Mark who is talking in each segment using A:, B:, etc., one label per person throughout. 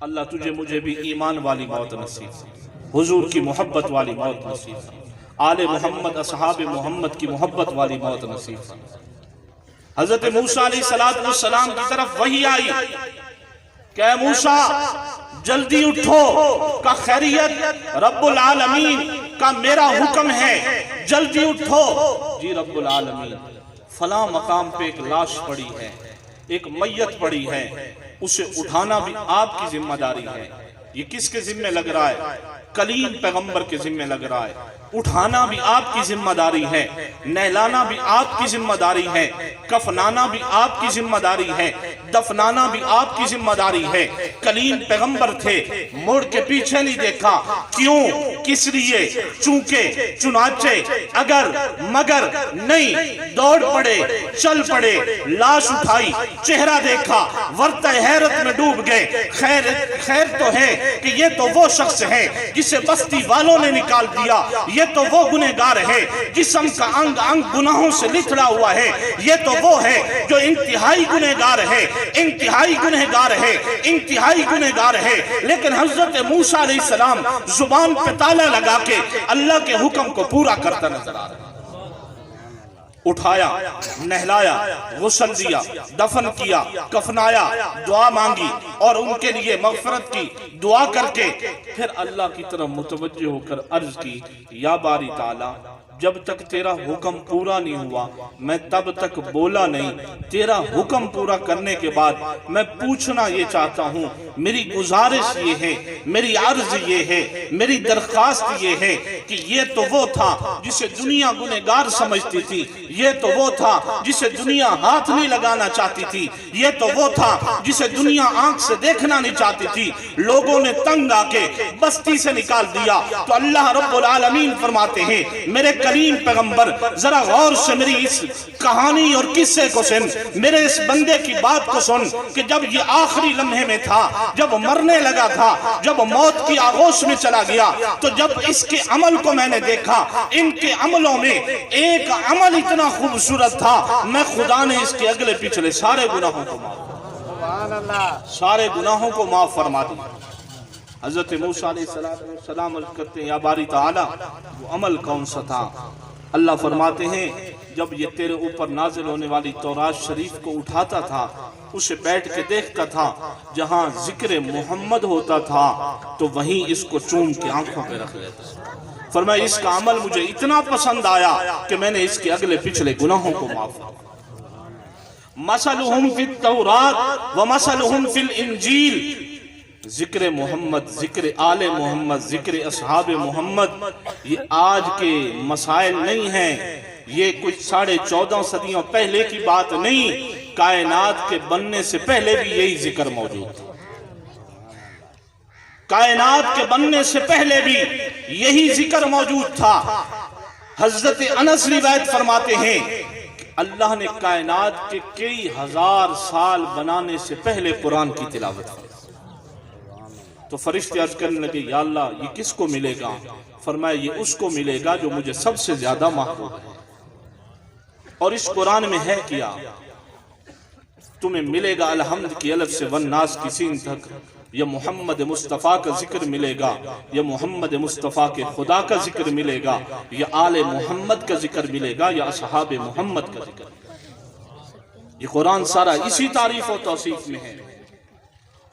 A: اللہ تجھے مجھے بھی ایمان والی موت نصیب، حضور کی محبت والی موت نصیب، آل محمد اصحاب محمد کی محبت والی موت نصیب۔ حضرت موسیٰ علیہ السلام کی طرف وحی آئی کہ اے موسیٰ جلدی اٹھو، کا خیریت؟ رب العالمین کا میرا حکم ہے جلدی اٹھو۔ جی رب العالمین، فلاں مقام پہ ایک لاش پڑی ہے، ایک میت پڑی ہے، اسے اٹھانا بھی آپ کی ذمہ داری ہے۔ یہ کس کے ذمہ لگ رہا ہے؟ کلیم پیغمبر کے ذمہ لگ رہا ہے۔ اٹھانا بھی آپ کی ذمہ داری ہے، نہلانا بھی آپ کی ذمہ داری ہے، کفنانا بھی آپ کی ذمہ داری ہے، دفنانا بھی آپ کی ذمہ داری ہے۔ کلیم پیغمبر تھے، موڑ کے پیچھے نہیں دیکھا۔ کیوں؟ کس لیے؟ چونکہ چنانچہ اگر مگر نہیں، دوڑ پڑے، چل پڑے، لاش اٹھائی، چہرہ دیکھا، ورطہ حیرت میں ڈوب گئے۔ خیر تو ہے کہ یہ تو وہ شخص ہے جسے بستی والوں نے نکال دیا، یہ تو وہ گنہگار ہے جسم کا انگ انگ گناہوں سے لتھڑا ہوا ہے، یہ تو وہ ہے جو انتہائی گنہگار ہے، انتہائی گنہگار ہے، انتہائی گنہگار ہے۔ لیکن حضرت موسیٰ علیہ السلام زبان پہ تالا لگا کے اللہ کے حکم کو پورا کرتا نظر آ رہا ہے۔ اٹھایا، نہلایا، غسل دیا، دفن کیا، کفنایا، دعا مانگی اور ان کے لیے مغفرت کی، دعا کر کے پھر اللہ کی طرف متوجہ ہو کر عرض کی، یا باری تعالیٰ جب تک تیرا حکم پورا نہیں ہوا میں تب تک بولا نہیں۔ تیرا حکم پورا کرنے کے بعد میں پوچھنا یہ چاہتا ہوں، میری گزارش یہ ہے، میری عرض یہ ہے، میری درخواست یہ ہے کہ یہ تو وہ تھا جسے دنیا گنہگار سمجھتی تھی، یہ تو وہ تھا جسے دنیا ہاتھ نہیں لگانا چاہتی تھی، یہ تو وہ تھا جسے دنیا آنکھ سے دیکھنا نہیں چاہتی تھی، لوگوں نے تنگ آ کے بستی سے نکال دیا۔ تو اللہ رب العالمین فرماتے ہیں، میرے کریم پیغمبر ذرا غور سے میری اس کہانی اور قصے کو سن، میرے اس بندے کی بات کو سن کہ جب یہ آخری لمحے میں تھا، جب مرنے لگا تھا، جب موت کی آغوش میں چلا گیا، تو جب اس کے عمل کو میں نے دیکھا، ان کے عملوں میں ایک عمل اتنا خوبصورت تھا، میں خدا نے اس کے اگلے پچھلے سارے گناہوں کو معاف فرما دیا۔ حضرت موسیٰ علیہ السلام عرض کرتے ہیں، یا باری تعالیٰ وہ عمل کون سا تھا؟ اللہ فرماتے ہیں، جب یہ تیرے اوپر نازل ہونے والی تورات شریف کو اٹھاتا تھا، اسے بیٹھ کے دیکھتا تھا، جہاں ذکر محمد ہوتا تھا تو وہیں اس کو چوم کے آنکھوں پہ رکھ لیتا۔ فرمایا اس کا عمل مجھے اتنا پسند آیا کہ میں نے اس کے اگلے پچھلے گناہوں کو معاف کیا۔ مثلہم فی التورات ومثلہم فی الانجیل، ذکر محمد، ذکر آل محمد، ذکر اصحاب محمد یہ آج کے مسائل نہیں ہیں، یہ کچھ 14.5 صدیوں پہلے کی بات نہیں، کائنات کے بننے سے پہلے بھی یہی ذکر موجود تھا۔ کائنات کے بننے سے پہلے بھی یہی ذکر موجود تھا۔ حضرت انس روایت فرماتے ہیں اللہ نے کائنات کے کئی ہزار سال بنانے سے پہلے قرآن کی تلاوت کی، تو فرشتے عرض کرنے لگے، یا اللہ یہ کس کو ملے گا؟ فرمایا یہ اس کو ملے گا جو مجھے سب سے زیادہ محبوب ہے۔ اور اس قرآن میں ہے کیا؟ تمہیں ملے گا الحمد کی الف سے والناس کی سین تک، یا محمد مصطفیٰ کا ذکر ملے گا، یا محمد مصطفیٰ کے خدا کا ذکر ملے گا، یا آل محمد کا ذکر ملے گا، یا اصحاب محمد کا ذکر۔ یہ قرآن سارا اسی تعریف و توصیف میں ہے۔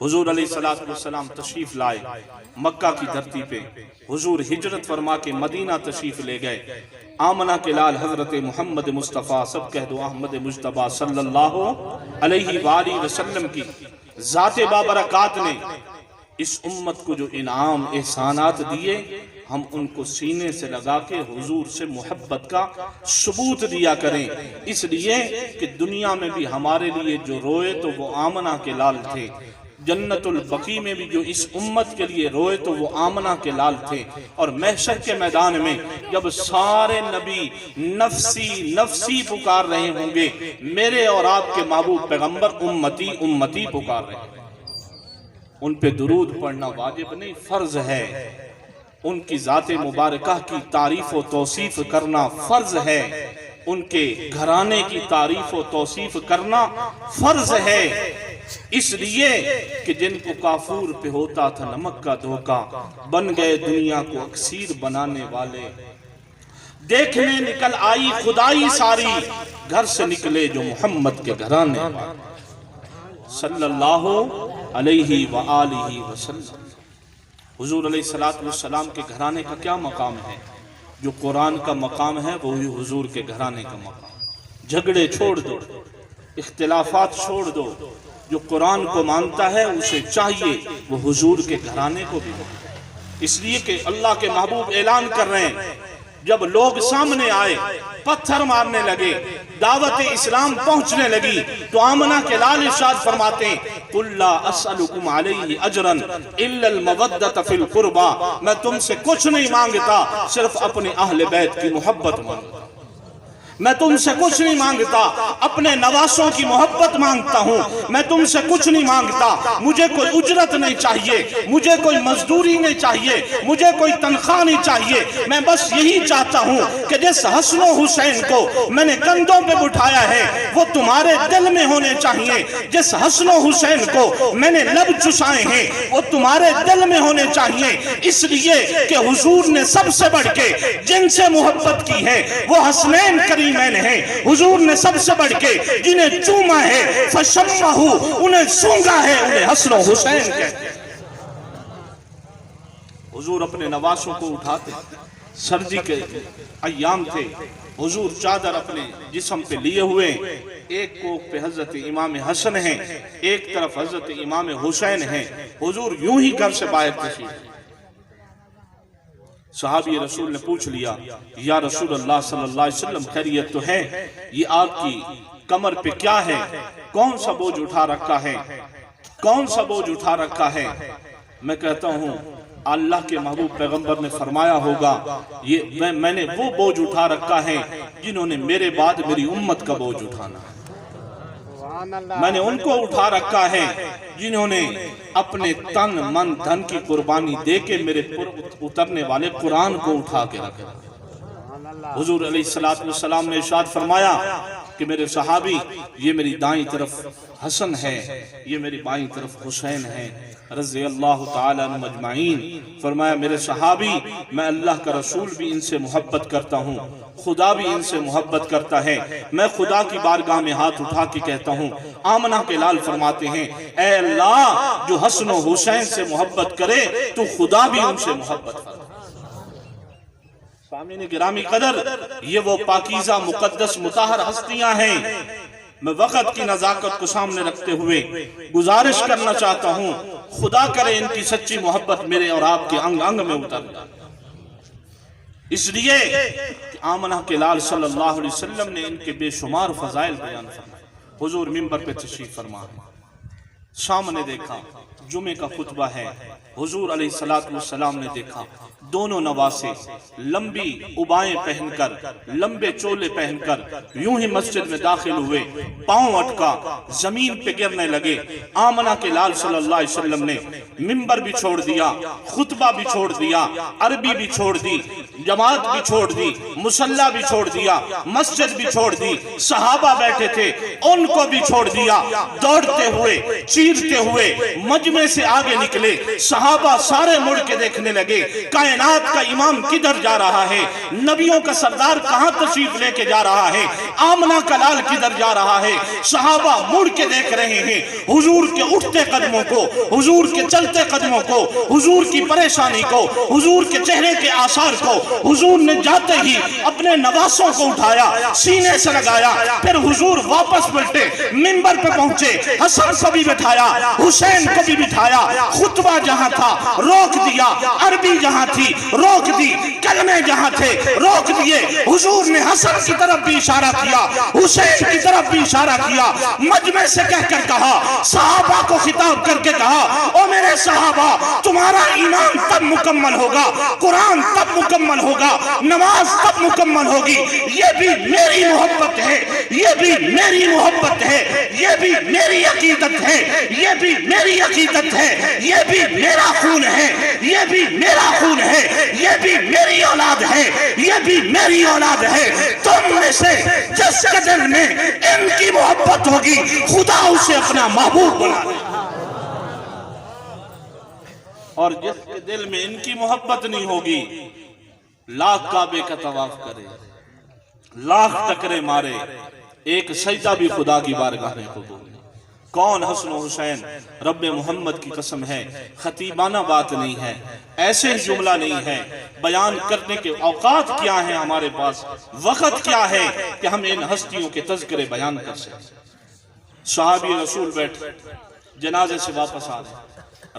A: حضور علیہ السلام تشریف لائے مکہ کی دھرتی پہ، حضور ہجرت فرما کے مدینہ تشریف لے گئے۔ آمنہ کے لال حضرت محمد مصطفیٰ، سب کہہ دو احمد مجتبیٰ صلی اللہ علیہ وآلہ وسلم کی ذات بابرکات نے اس امت کو جو انعام احسانات دیے، ہم ان کو سینے سے لگا کے حضور سے محبت کا ثبوت دیا کریں، اس لیے کہ دنیا میں بھی ہمارے لیے جو روئے تو وہ آمنہ کے لال تھے، جنت البقیع میں بھی جو اس امت کے لیے روئے تو وہ آمنہ کے لال تھے، اور محشر کے میدان میں جب سارے نبی نفسی نفسی پکار رہے ہوں گے، میرے اور آپ کے محبوب پیغمبر امتی امتی پکار رہے ہیں۔ ان پہ درود پڑھنا واجب نہیں، فرض ہے۔ ان کی ذات مبارکہ کی تعریف و توصیف کرنا فرض ہے، ان کے گھرانے کی تعریف و توصیف کرنا فرض ہے، اس لیے کہ جن کو کافور پہ ہوتا تھا نمک کا دھوکا، بن گئے دنیا کو اکسیر بنانے والے۔ دیکھنے نکل آئی خدائی ساری، گھر سے نکلے جو محمد کے گھرانے والے صلی اللہ علیہ وآلہ وسلم۔ حضور علیہ السلام کے گھرانے کا کیا مقام ہے؟ جو قرآن کا مقام ہے وہی حضور کے گھرانے کا مقام۔ جھگڑے چھوڑ دو، اختلافات چھوڑ دو، جو قرآن کو مانتا ہے اسے چاہیے وہ حضور کے گھرانے کو بھی مانتا۔ اس لیے کہ اللہ کے محبوب اعلان کر رہے ہیں، جب لوگ سامنے آئے پتھر مارنے لگے، دعوت اسلام پہنچنے لگی، تو آمنہ کے لال ارشاد فرماتے ہیں قُلْ لَا أَسْأَلُكُمْ عَلَيْهِ أَجْرًا إِلَّا الْمَوَدَّةَ فِي الْقُرْبَى، میں تم سے کچھ نہیں مانگتا، صرف اپنے اہل بیت کی محبت مانگتا۔ میں تم سے کچھ نہیں مانگتا، اپنے نواسوں کی محبت مانگتا ہوں۔ میں تم سے کچھ نہیں مانگتا، مجھے کوئی اجرت نہیں چاہیے، مجھے کوئی مزدوری نہیں چاہیے، مجھے کوئی تنخواہ نہیں چاہیے۔ میں بس یہی چاہتا ہوں کہ جس حسن و حسین کو میں نے کندھوں پہ بٹھایا ہے وہ تمہارے دل میں ہونے چاہیے، جس حسن و حسین کو میں نے لب چسائے ہیں وہ تمہارے دل میں ہونے چاہیے۔ اس لیے کہ حضور نے سب سے بڑھ کے جن سے محبت کی ہے وہ حسنین کریمین ہیں۔ حضور نے سب سے بڑھ کے جنہیں چوما ہے فشمہو، انہیں سونگا ہے، انہیں حسن و حسین کہتے ہیں۔ حضور اپنے نواسوں کو اٹھاتے، سردی کے ایام تھے، حضور چادر اپنے جسم پہ لیے ہوئے، ایک کوکھ پہ حضرت امام حسن ہیں، ایک طرف حضرت امام حسین ہیں۔ حضور یوں ہی گھر سے باہر تشریف، صحابی رسول نے پوچھ لیا یا رسول اللہ صلی اللہ علیہ وسلم خیریت تو ہے؟ یہ آپ کی کمر پہ کیا ہے؟ کون سا بوجھ اٹھا رکھا ہے؟ کون سا بوجھ اٹھا رکھا ہے؟ میں کہتا ہوں اللہ کے محبوب پیغمبر نے فرمایا ہوگا یہ میں نے وہ بوجھ اٹھا رکھا ہے جنہوں نے میرے بعد میری امت کا بوجھ اٹھانا ہے۔ میں نے ان کو اٹھا رکھا ہے جنہوں نے اپنے تن من دھن کی قربانی دے کے میرے پر اترنے والے قرآن کو اٹھا کے رکھا۔ حضور علیہ السلام نے ارشاد فرمایا کہ میرے صحابی یہ میری دائیں طرف حسن ہے، یہ میری بائیں طرف حسین ہے رضی اللہ تعالیٰ عنہم اجمعین۔ فرمایا میرے صحابی میں اللہ کا رسول بھی ان سے محبت کرتا ہوں، خدا بھی ان سے محبت کرتا ہے۔ میں خدا کی بارگاہ میں ہاتھ اٹھا کے کہتا ہوں، آمنہ کے لال فرماتے ہیں اے اللہ جو حسن و حسین سے محبت کرے تو خدا بھی ان سے محبت کرے۔ سامعین گرامی قدر، یہ وہ پاکیزہ مقدس مطہر ہستیاں ہیں۔ میں وقت کی نزاکت کو سامنے رکھتے ہوئے گزارش کرنا چاہتا ہوں، خدا کرے ان کی سچی محبت میرے اور آپ کے انگ انگ میں اتر جائے۔ اس لیے کہ آمنہ کے لال صلی اللہ علیہ وسلم نے ان کے بے شمار فضائل بیان فرمائے۔ حضور منبر پہ تشریف فرما، سامنے دیکھا جمعے کا خطبہ ہے، حضور علیہ السلام نے دیکھا دونوں نواسے لمبی عبائیں پہن کر، لمبے چولے پہن کر یوں ہی مسجد میں داخل ہوئے، پاؤں اٹکا زمین پہ گرنے لگے۔ آمنہ کے لال صلی اللہ علیہ وسلم نے منبر بھی چھوڑ دیا، خطبہ بھی چھوڑ دیا، عربی بھی چھوڑ دی، جماعت بھی چھوڑ دی، مصلی بھی چھوڑ دیا، مسجد بھی چھوڑ دی، صحابہ بیٹھے تھے ان کو بھی چھوڑ دیا، دوڑتے ہوئے چیرتے ہوئے مجمع سے آگے نکلے۔ صحابہ سارے مڑ کے دیکھنے لگے کائنات کا امام کدھر جا رہا ہے، نبیوں کا سردار کہاں تشریف لے کے جا رہا ہے، آمنہ کا لال کدھر جا رہا ہے۔ صحابہ مڑ کے دیکھ رہے ہیں حضور کے اٹھتے قدموں کو، حضور کے چلتے قدموں کو، حضور کی پریشانی کو، حضور کے چہرے کے آثار کو۔ حضور نے جاتے ہی اپنے نواسوں کو اٹھایا، سینے سے لگایا، پھر حضور واپس پلٹے، منبر پہ پہنچے، حسن کو بھی بٹھایا، حسین کو بھی بٹھایا۔ خطبہ جہاں تھا روک دیا، عربی جہاں تھی روک دی، کلمے جہاں تھے روک دیے۔ حضور نے حسن کی طرف بھی اشارہ کیا، حسین کی طرف بھی اشارہ کیا، مجمع سے کہہ کر کہا، صحابہ کو خطاب کر کے کہا او میرے صحابہ تمہارا امام تب مکمل ہوگا، قرآن تب مکمل ہوگا، نماز تب مکمل ہوگی۔ یہ بھی میری محبت ہے، یہ بھی میری محبت ہے، یہ بھی میری عقیدت ہے، یہ بھی میری عقیدت ہے، یہ بھی میرا خون ہے، یہ بھی میرا خون ہے، یہ بھی میری اولاد ہے، یہ بھی میری اولاد ہے۔ تم میں سے جس کے دل میں ان کی محبت ہوگی خدا اسے اپنا محبوب بنا لے، اور جس کے دل میں ان کی محبت نہیں ہوگی لاکھ کعبے کا طواف کرے، لاکھ ٹکرے مارے، ایک سجدہ بھی خدا کی بارگاہ میں قبول نہیں۔ کون حسن و حسین؟ رب محمد کی قسم ہے خطیبانہ بات نہیں ہے، ایسے جملہ نہیں ہے، بیان کرنے کے اوقات کیا ہیں ہمارے پاس، وقت کیا ہے کہ ہم ان ہستیوں کے تذکرے بیان کر سکیں۔ صحابی رسول بیٹھے جنازے سے واپس آ رہے،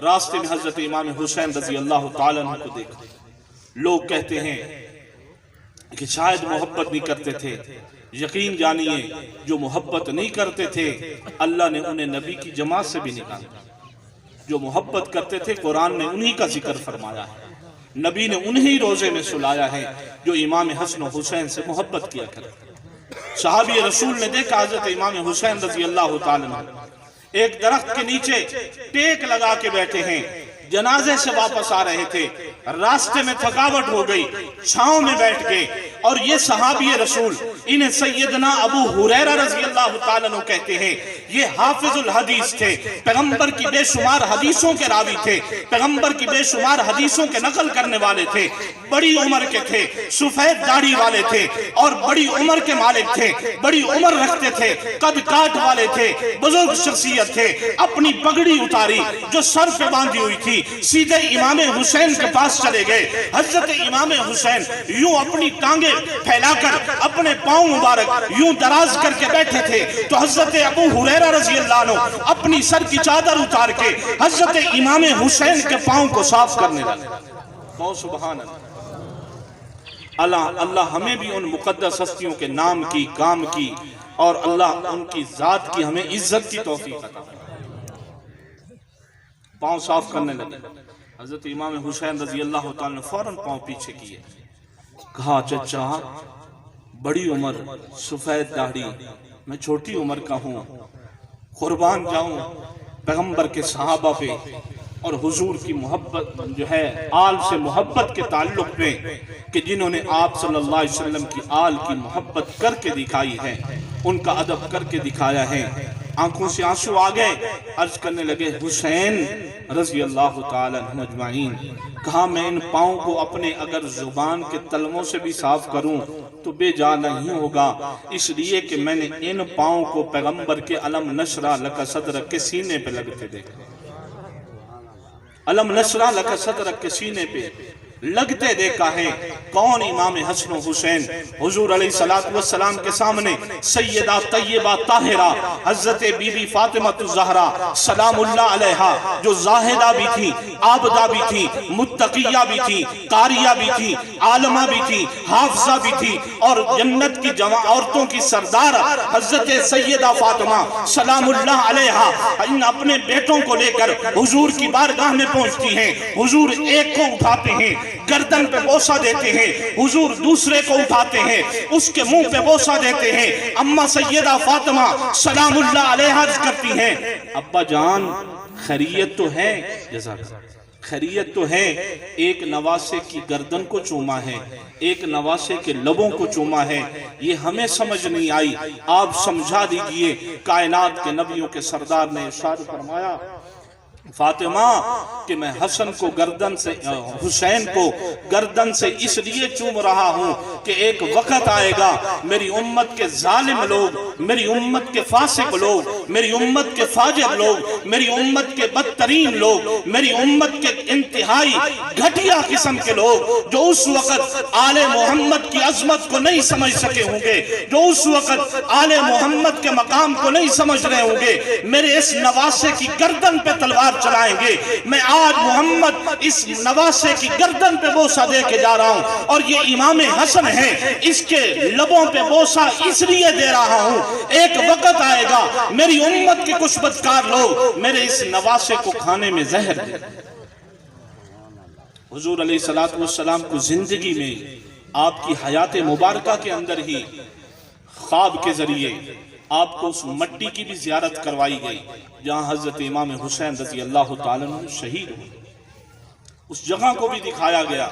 A: راستے میں حضرت امام حسین رضی اللہ تعالیٰ عنہ کو دیکھا، لوگ کہتے ہیں کہ شاید محبت نہیں کرتے تھے۔ یقین جانیے جو محبت نہیں کرتے تھے اللہ نے انہیں نبی کی جماعت سے بھی نکالا، جو محبت کرتے تھے قرآن نے انہی کا ذکر فرمایا ہے، نبی نے انہی روزے میں سلایا ہے جو امام حسن و حسین سے محبت کیا کرتے۔ صحابی رسول نے دیکھا حضرت امام حسین رضی اللہ تعالیٰ عنہ ایک درخت کے نیچے ٹیک لگا کے بیٹھے ہیں، جنازے سے واپس آ رہے تھے، راستے میں تھکاوٹ ہو گئی، چھاؤں میں بیٹھ گئے، اور یہ صحابی رسول انہیں سیدنا ابو ہریرہ رضی اللہ تعالیٰ عنہ کہتے ہیں، یہ حافظ الحدیث تھے، پیغمبر کی بے شمار حدیثوں کے راوی تھے، پیغمبر کی بے شمار حدیثوں کے نقل کرنے والے تھے، بڑی عمر کے تھے، سفید داڑھی والے تھے، اور بڑی عمر کے مالک تھے، بڑی عمر رکھتے تھے، قد کاٹ والے تھے، بزرگ شخصیت تھے۔ اپنی پگڑی اتاری جو سر پہ باندھی ہوئی تھی، سیدھے امام حسین کے پاس چلے گئے۔ حضرت امام حسین یوں اپنی ٹانگیں پھیلا کر اپنے پاؤں مبارک یوں دراز کر کے بیٹھے تھے، تو حضرت ابو ہریرہ رضی اللہ عنہ اپنی سر کی چادر اتار کے حضرت امام حسین کے پاؤں کو صاف کرنے لگے۔ کہو سبحان اللہ۔ اللہ ہمیں بھی ان مقدس ہستیوں کے نام کی، کام کی، اور اللہ ان کی ذات کی ہمیں عزت کی توفیق عطا فرمائے۔ پاؤں صاف کرنے لگے، حضرت امام حسین رضی اللہ تعالیٰ نے فوراً پاؤں پیچھے کیے، کہا چچا بڑی عمر، سفید داڑھی، میں چھوٹی عمر کا ہوں، قربان جاؤں پیغمبر کے صحابہ پہ اور حضور کی محبت جو ہے آل سے محبت کے تعلق پہ، کہ جنہوں نے آپ صلی اللہ علیہ وسلم کی آل کی محبت کر کے دکھائی ہے، ان کا ادب کر کے دکھایا ہے۔ آنکھوں سے آنسو آ گئے، عرض کرنے لگے حسین رضی اللہ تعالیٰ عنہ اجمعین، کہا میں ان پاؤں کو اپنے اگر زبان کے تلموں سے بھی صاف کروں تو بے جا نہیں ہوگا، اس لیے کہ میں نے ان پاؤں کو پیغمبر کے علم نشرہ لک صدرک کے سینے پہ لگتے دیکھا، علم نشرہ لک صدرک کے سینے پہ لگتے دیکھا ہے۔ کون؟ امام حسن و حسین حضور علیہ السلام کے سامنے سیدہ طیبہ طاہرہ حضرت بی بی فاطمہ الزہرا سلام اللہ علیہا، جو زاہدہ بھی تھی، عابدہ بھی تھی، متقیہ بھی تھی، قاریہ بھی تھی، عالمہ بھی تھی، حافظہ بھی تھی، اور جنت کی عورتوں کی سردار حضرت سیدہ فاطمہ سلام اللہ علیہا ان اپنے بیٹوں کو لے کر حضور کی بارگاہ میں پہنچتی ہیں۔ حضور ایک کو اٹھاتے ہیں، گردن پہ بوسہ دیتے ہیں، حضور دوسرے کو اٹھاتے ہیں، اس کے منہ پہ بوسہ دیتے ہیں۔ اماں سیدہ فاطمہ سلام اللہ علیہا عرض کرتی ہیں، ابا جان خیریت تو ہے؟ جزاک اللہ، خیریت تو ہے، ایک نواسے کی گردن کو چوما ہے، ایک نواسے کے لبوں کو چوما ہے، یہ ہمیں سمجھ نہیں آئی، آپ سمجھا دیجئے۔ کائنات کے نبیوں کے سردار نے ارشاد فرمایا فاطمہ کہ میں حسن کو گردن سے، حسین کو گردن سے اس لیے چوم رہا ہوں کہ ایک وقت آئے گا میری امت کے ظالم لوگ، میری امت کے فاسق لوگ، میری امت کے فاجر لوگ، میری امت کے بدترین لوگ، میری امت کے انتہائی گھٹیا قسم کے لوگ جو اس وقت آل محمد کی عظمت کو نہیں سمجھ سکے ہوں گے، جو اس وقت آل محمد کے مقام کو نہیں سمجھ رہے ہوں گے، میرے اس نواسے کی گردن پہ تلوار چلائیں گے۔ میں آج محمد اس نواسے کی گردن پہ بوسہ دے کے جا رہا ہوں، اور یہ امام حسن ہے، اس کے لبوں پہ بوسہ اس لیے دے رہا ہوں، ایک وقت آئے گا میری امت کے کچھ بدکار لوگ میرے اس نواسے کو کھانے میں زہر دیں۔ حضور علیہ السلام کو زندگی میں آپ کی حیات مبارکہ کے اندر ہی خواب کے ذریعے آپ کو اس مٹی کی بھی زیارت کروائی گئی جہاں حضرت امام حسین رضی اللہ تعالیٰ عنہ شہید ہوئے، اس جگہ کو بھی دکھایا گیا۔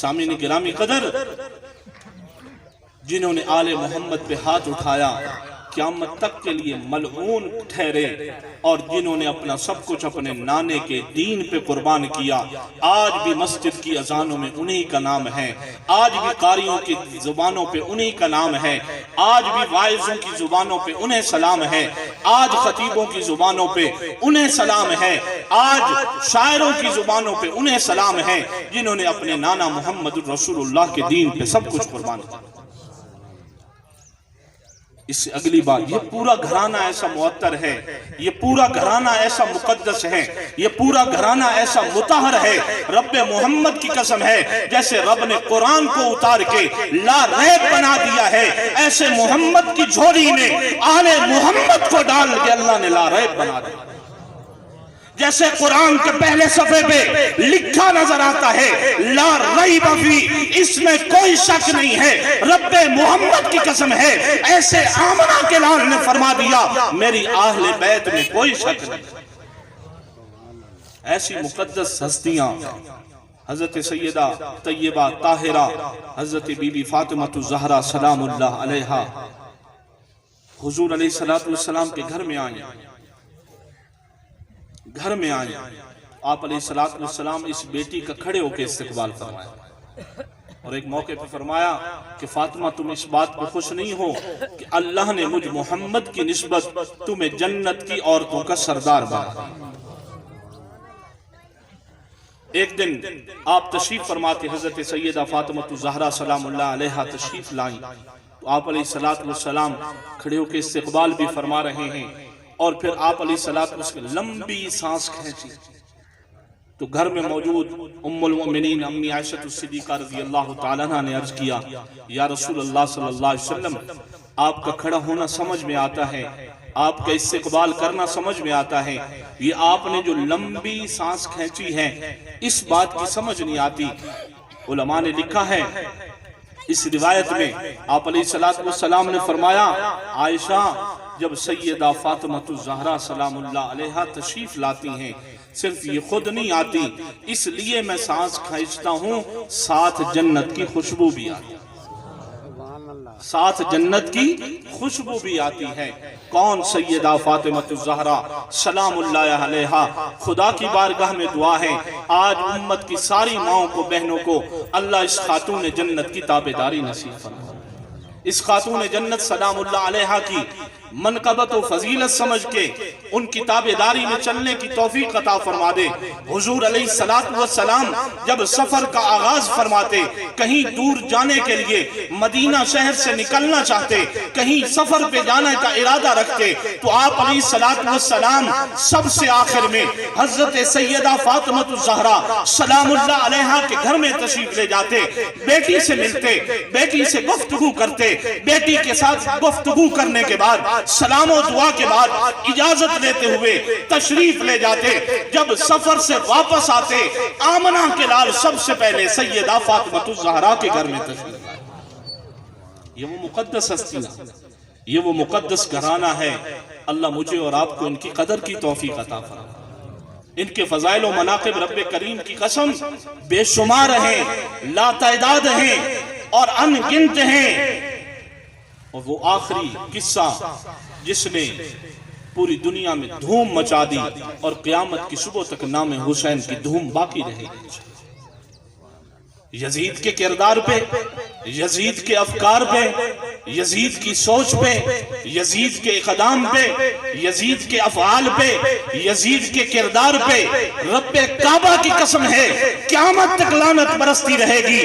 A: سامعین گرامی قدر، جنہوں نے آل محمد پہ ہاتھ اٹھایا قیامت تک کے لیے ملعون ٹھہرے، اور جنہوں نے اپنا سب کچھ اپنے نانے کے دین پہ قربان کیا، آج بھی مسجد کی اذانوں میں انہی کا نام ہے، آج بھی قاریوں کی زبانوں پہ انہی کا نام ہے، آج بھی واعظوں کی زبانوں پہ انہیں سلام ہے، آج خطیبوں کی زبانوں پہ انہیں سلام ہے، آج شاعروں کی زبانوں پہ انہیں سلام ہے، جنہوں نے اپنے نانا محمد رسول اللہ کے دین پہ سب کچھ قربان کیا۔ اس سے اگلی بات، یہ پورا گھرانہ ایسا معطر ہے، یہ پورا گھرانہ ایسا مقدس ہے، یہ پورا گھرانہ ایسا مطہر ہے، رب محمد کی قسم ہے جیسے رب نے قرآن کو اتار کے لا ریب بنا دیا ہے، ایسے محمد کی جھولی میں آل محمد کو ڈال کے اللہ نے لا ریب بنا دیا۔ جیسے قرآن کے پہلے صفحے پہ لکھا نظر آتا ہے لا ریب فی، اس میں کوئی شک نہیں ہے، رب محمد کی قسم ہے ایسے آمنہ کے لال نے فرما دیا میری اہل بیت میں کوئی شک نہیں۔ ایسی مقدس ہستیاں حضرت سیدہ طیبہ طاہرہ حضرت بی بی فاطمہ الزہرا سلام اللہ علیہا حضور علیہ السلام کے گھر میں آئیں، آپ علیہ السلام اس بیٹی کا کھڑے ہو کے استقبال فرمایا، اور ایک موقع پہ فرمایا کہ فاطمہ تم اس بات پہ خوش نہیں ہو کہ اللہ نے مجھ محمد کی نسبت تمہیں جنت کی عورتوں کا سردار بنا۔ ایک دن آپ تشریف فرماتے، حضرت سیدہ فاطمہ الزہرا سلام اللہ علیہا تشریف لائیں، تو آپ علیہ السلام کھڑے ہو کے استقبال بھی فرما رہے ہیں، اور پھر آپ علیہ السلام لمبی سانس کھینچی تو گھر میں موجود ام المؤمنین امی عائشہ الصدیقہ رضی اللہ تعالیٰ عنہ نے عرض کیا یا رسول اللہ صلی اللہ علیہ وسلم، آپ کا کھڑا ہونا سمجھ میں آتا ہے، آپ کا استقبال کرنا سمجھ میں آتا ہے، یہ آپ نے جو لمبی سانس کھینچی ہے اس بات کی سمجھ نہیں آتی۔ علماء نے لکھا ہے اس روایت میں آپ علیہ السلام نے فرمایا عائشہ جب سیدہ فاطمہ الزہرا سلام اللہ علیہا تشریف لاتی ہیں صرف یہ خود نہیں آتی، اس لیے میں سانس کھینچتا ہوں ساتھ جنت کی خوشبو بھی آتی ہے، ساتھ جنت کی خوشبو بھی آتی ہے۔ کون؟ سیدہ فاطمہ الزہرا سلام اللہ علیہا۔ خدا کی بارگاہ میں دعا ہے آج امت کی ساری ماؤں کو بہنوں کو اللہ اس خاتون جنت کی تابعداری نصیب فرمائے، اس خاتون جنت سلام اللہ علیہا کی منقبت و فضیلت سمجھ کے ان کی تابعداری میں چلنے کی توفیق عطا فرما دے۔ حضور علیہ السلام جب سفر کا آغاز فرماتے، کہیں دور جانے کے لیے مدینہ شہر سے نکلنا چاہتے، کہیں سفر پہ جانے کا ارادہ رکھتے، تو آپ علیہ السلام سب سے آخر میں حضرت سیدہ فاطمہ الزہرا سلام اللہ علیہا کے گھر میں تشریف لے جاتے، بیٹی سے ملتے، بیٹی سے گفتگو کرتے، بیٹی کے ساتھ گفتگو کرنے کے بعد سلام و دعا کے بعد اجازت لیتے ہوئے تشریف لے جاتے۔ جب سفر سے واپس آتے آمنہ کے لال سب سے پہلے سیدہ فاطمہ الزہرا کے گھر میں تشریف لائے۔ یہ وہ مقدس ہستیاں، یہ وہ مقدس گھرانہ ہے، اللہ مجھے اور آپ کو ان کی قدر کی توفیق عطا فرمائے۔ ان کے فضائل و مناقب رب کریم کی قسم بے شمار ہیں، لا تعداد ہیں اور ان گنت ہیں۔ اور وہ آخری قصہ جس نے پوری دنیا میں دھوم مچا دی اور قیامت کی صبح تک نام حسین کی دھوم باقی رہے گی، یزید کے کردار پہ، یزید کے افکار پہ، یزید کی سوچ پہ، یزید کے اقدام پہ، یزید کے افعال پہ، یزید کے کردار پہ رب کعبہ کی قسم ہے قیامت تک لعنت برستی رہے گی۔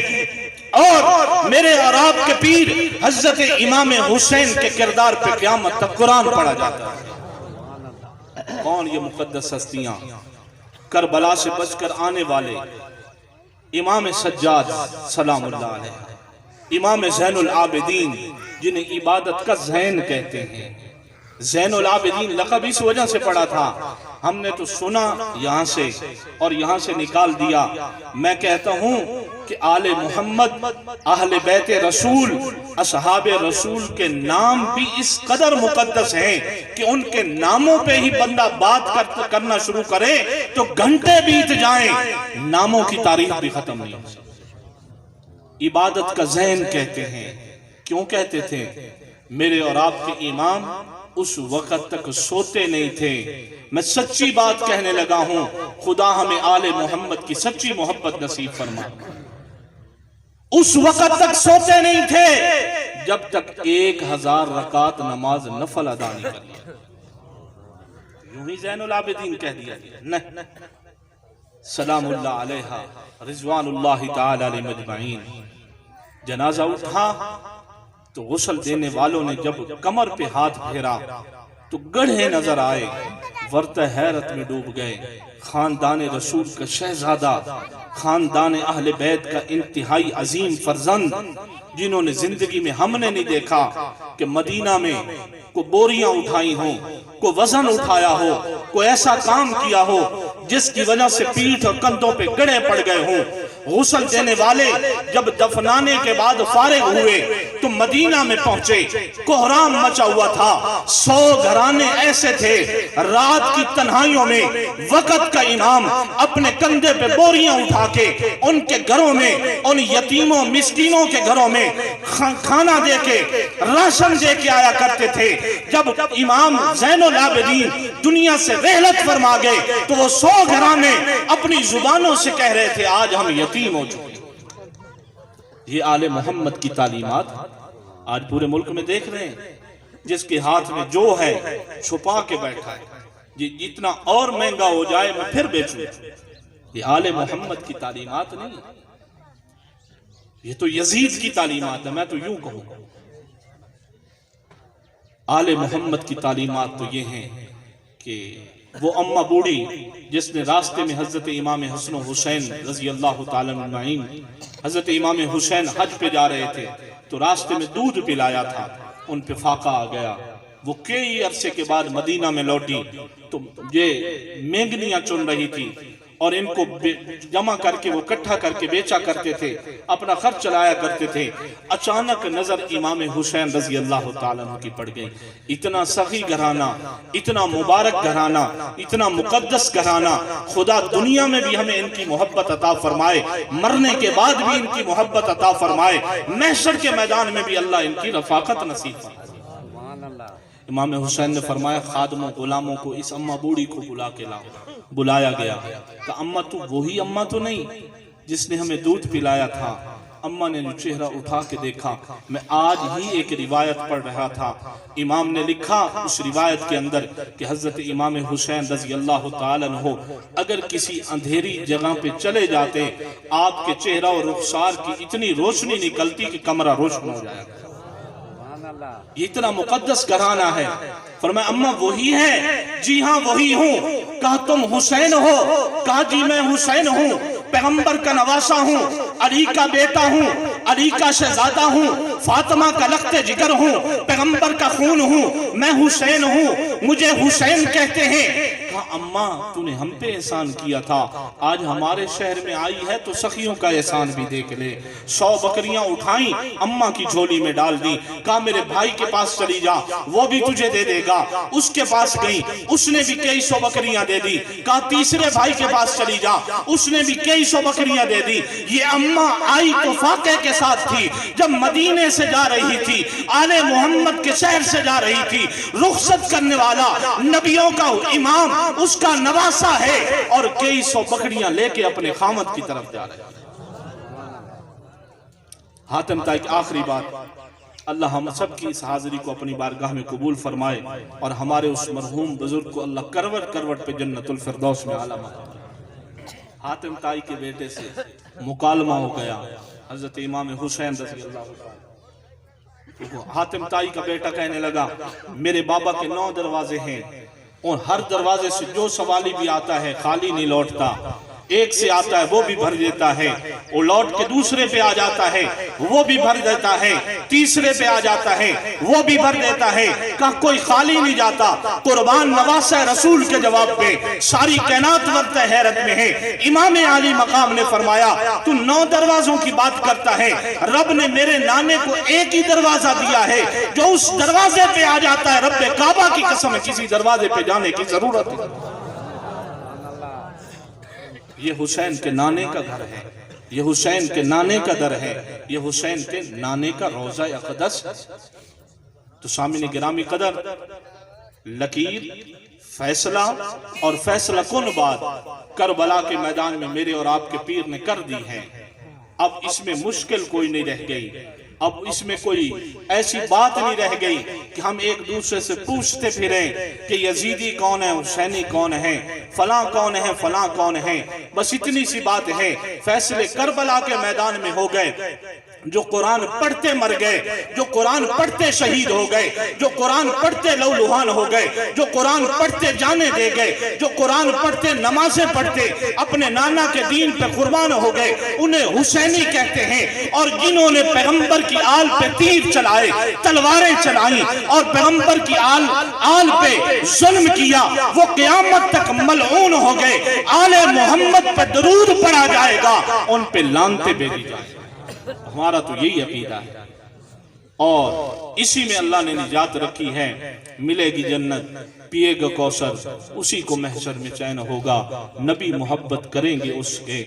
A: اور میرے اور آپ کے پیر حضرت امام حسین کے کردار پہ قیامت تک قرآن پڑھا جاتا ہے۔ کون یہ مقدس ہستیاں؟ کربلا سے بچ کر آنے والے امام سجاد سلام اللہ علیہ، امام زین العابدین جنہیں عبادت کا زین کہتے ہیں، زین العابدین لقب اس وجہ سے پڑا تھا، ہم نے تو سنا یہاں سے اور یہاں سے نکال دیا۔ میں کہتا ہوں کہ آل محمد، اہل بیت رسول، اصحاب رسول کے نام بھی اس قدر مقدس ہیں کہ ان کے ناموں پہ ہی بندہ بات کرنا شروع کرے تو گھنٹے بیت جائیں، ناموں کی تاریخ بھی ختم نہیں ہو سکتی۔ عبادت کا ذہن کہتے ہیں، کیوں کہتے تھے؟ میرے اور آپ کے امام اس وقت تک سوتے نہیں تھے۔ میں سچی بات کہنے لگا ہوں، خدا ہمیں آل محمد کی سچی محبت نصیب فرما۔ اس وقت تک سوتے نہیں تھے جب تک 1000 رکعت نماز نفل ادا نہیں کر لیا۔ یوں ہی زین العابدین کہہ دیا نہیں، سلام اللہ علیہا رضوان اللہ تعالی علیہ مجمعین۔ جنازہ اٹھا تو غسل دینے والوں نے جب کمر پہ ہاتھ پھیرا تو گڑھے نظر آئے، ورطہ حیرت میں ڈوب گئے۔ خاندان رسول کا شہزادہ، خاندان اہل بیت کا انتہائی عظیم فرزند، جنہوں نے زندگی میں ہم نے نہیں دیکھا کہ مدینہ میں کو بوریاں اٹھائی ہوں، کو وزن اٹھایا ہو، کو ایسا کام کیا ہو جس کی وجہ سے پیٹھ اور کندھوں پہ گڑھے پڑ گئے ہوں۔ غسل دینے والے جب دفنانے کے بعد فارغ ہوئے تو مدینہ میں پہنچے، کوہرام مچا ہوا تھا، 100 گھرانے ایسے تھے۔ رات کی تنہائیوں میں وقت کا امام اپنے کندھے پہ بوریاں اٹھا کے ان کے گھروں میں، ان یتیموں مسکینوں کے گھروں میں کھانا دے کے، راشن دے کے آیا کرتے تھے۔ جب امام زین العابدین دنیا سے رحلت فرما گئے تو وہ 100 گھرانے اپنی زبانوں سے کہہ رہے تھے آج ہم یتیم ہو چکے۔ یہ آل محمد کی تعلیمات آج پورے ملک میں دیکھ رہے ہیں، جس کے ہاتھ میں جو ہے چھپا کے بیٹھا ہے، جتنا اور مہنگا ہو جائے میں پھر بیچوں۔ یہ آل محمد کی تعلیمات نہیں، یہ تو یزید کی تعلیمات ہے۔ میں تو یوں کہوں گا آل محمد کی تعلیمات تو یہ ہیں کہ وہ اماں بوڑھی جس نے راستے میں حضرت امام حسن و حسین رضی اللہ تعالیٰ عنہ، حضرت امام حسین حج پہ جا رہے تھے تو راستے میں دودھ پلایا تھا، ان پہ فاقہ آ گیا۔ وہ کئی عرصے کے بعد مدینہ میں لوٹی تو یہ مینگنیاں چن رہی تھی اور ان کو جمع کر کے وہ کٹھا کر کے بیچا کرتے تھے، اپنا خرچ چلایا کرتے تھے۔ اچانک نظر امام حسین رضی اللہ تعالیٰ عنہ کی پڑ گئی۔ اتنا سخی گھرانہ، اتنا مبارک گھرانہ، اتنا مقدس گھرانہ، خدا دنیا میں بھی ہمیں ان کی محبت عطا فرمائے، مرنے کے بعد بھی ان کی محبت عطا فرمائے، محشر کے میدان میں بھی اللہ ان کی رفاقت نصیب فرمائے۔ امام حسین نے فرمایا خادموں غلاموں کو اس اماں بوڑھی کو بلا کے لاؤ۔ بلایا گیا کہ اماں تو وہی اماں تو نہیں جس نے ہمیں دودھ پلایا تھا؟ اماں نے جو چہرہ اٹھا کے دیکھا، میں آج ہی ایک روایت پڑھ رہا تھا، امام نے لکھا اس روایت کے اندر کہ حضرت امام حسین رضی اللہ تعالیٰ عنہ اگر کسی اندھیری جگہ پہ چلے جاتے، آپ کے چہرہ اور رخسار کی اتنی روشنی نکلتی کہ کمرہ روشن ہو جائے گا۔ یہ اتنا مقدس گھرانہ ہے۔ فرمایا اماں وہی ہے؟ جی ہاں وہی ہوں۔ کہا تم حسین ہو؟ کہا جی میں حسین ہوں، پیغمبر کا نواسہ ہوں، علی کا بیٹا ہوں، علی کا شہزادہ ہوں، فاطمہ کا لخت جگر ہوں، پیغمبر کا خون ہوں، میں حسین ہوں، مجھے حسین کہتے ہیں۔ کہا اماں تو نے ہم پہ احسان کیا تھا، آج ہمارے شہر میں آئی ہے تو سخیوں کا احسان بھی دیکھ لے۔ 100 بکریاں اٹھائیں، اماں کی جھولی میں ڈال دی۔ کہا میرے بھائی کے پاس چلی جا، وہ بھی تجھے دے دے گا۔ اس کے پاس گئی، اس نے بھی کئی 100 بکریاں دے دی۔ کہا تیسرے بھائی کے پاس چلی جا، اس نے بھی کئی 100 بکریاں دے دی۔ یہ اماں آئی تو فاقے کے ساتھ تھی، جب مدینے سے جا رہی تھی، آل محمد کے شہر سے جا رہی تھی، رخصت کرنے والا نبیوں کا امام اس کا نواسہ ہے اور کئی 100 بکریاں لے کے اپنے خامد کی طرف جا رہے ہیں۔ حاتم طائی کی آخری بات، اللہ ہم سب کی اس حاضری کو اپنی بارگاہ میں قبول فرمائے اور ہمارے اس مرحوم بزرگ کو اللہ کروٹ کروٹ پہ جنت الفردوس میں اعلیٰ مقام۔ حاتم طائی کے بیٹے سے مکالمہ ہو گیا، حضرت امام حسین رضی اللہ عنہ۔ حاتم طائی کا بیٹا کہنے لگا میرے بابا کے 9 دروازے ہیں اور ہر دروازے سے جو سوالی بھی آتا ہے خالی نہیں لوٹتا۔ ایک سے آتا ہے وہ بھی بھر دیتا ہے، وہ لوٹ کے دوسرے پہ آ جاتا ہے وہ بھی بھر دیتا ہے، تیسرے پہ آ جاتا ہے وہ بھی بھر دیتا ہے، کہاں کوئی خالی نہیں جاتا۔ قربان نواسہ رسول کے جواب پہ ساری کائنات ورطہ حیرت میں ہے۔ امام عالی مقام نے فرمایا تو 9 دروازوں کی بات کرتا ہے، رب نے میرے نانے کو ایک ہی دروازہ دیا ہے، جو اس دروازے پہ آ جاتا ہے رب کعبہ کی قسم ہے کسی دروازے پہ جانے کی ضرورت ہے۔ یہ حسین کے نانے کا گھر ہے، یہ حسین کے نانے کا در ہے، یہ حسین کے نانے کا روضہ اقدس۔ تو سامعین گرامی قدر، لکیر، فیصلہ اور فیصلہ کن بات کربلا کے میدان میں میرے اور آپ کے پیر نے کر دی ہے۔ اب اس میں مشکل کوئی نہیں رہ گئی، اب اس میں کوئی ایسی بات نہیں رہ گئی کہ ہم ایک دوسرے سے پوچھتے پھریں کہ یزیدی کون ہے، حسینی کون ہے، فلاں کون ہے، فلاں کون ہے۔ بس اتنی سی بات ہے، فیصلے کربلا کے میدان میں ہو گئے۔ جو قرآن پڑھتے مر گئے، جو قرآن پڑھتے شہید ہو گئے، جو قرآن پڑھتے لہولہان ہو گئے، جو قرآن پڑھتے جانے دے گئے، جو قرآن پڑھتے نمازیں پڑھتے اپنے نانا کے دین پہ قربان ہو گئے، انہیں حسینی کہتے ہیں۔ اور جنہوں نے پیغمبر کی آل پہ تیر چلائے، تلواریں چلائیں اور پیغمبر کی آل پہ ظلم کیا، وہ قیامت تک ملعون ہو گئے۔ آل محمد پہ درود پڑھا جائے گا، ان پہ لعنتیں بھیجی جائیں گی۔ ہمارا تو یہی عقیدہ ہے، اور اسی میں اللہ نے نجات رکھی ہے۔ ملے گی جنت، پیے گا کوثر، اسی کو محشر میں چین ہوگا۔ نبی محبت کریں گے اس کے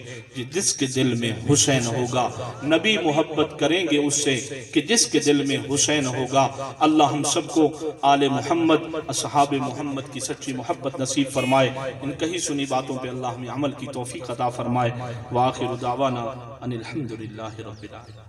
A: جس کے دل میں حسین ہوگا، نبی محبت کریں گے اس سے کہ جس کے دل میں حسین ہوگا۔ اللہ ہم سب کو آل محمد، اصحاب محمد کی سچی محبت نصیب فرمائے۔ ان کہی سنی باتوں پہ اللہ ہمیں عمل کی توفیق عطا فرمائے۔ وآخر دعوانا ان الحمدللہ رب العالمین۔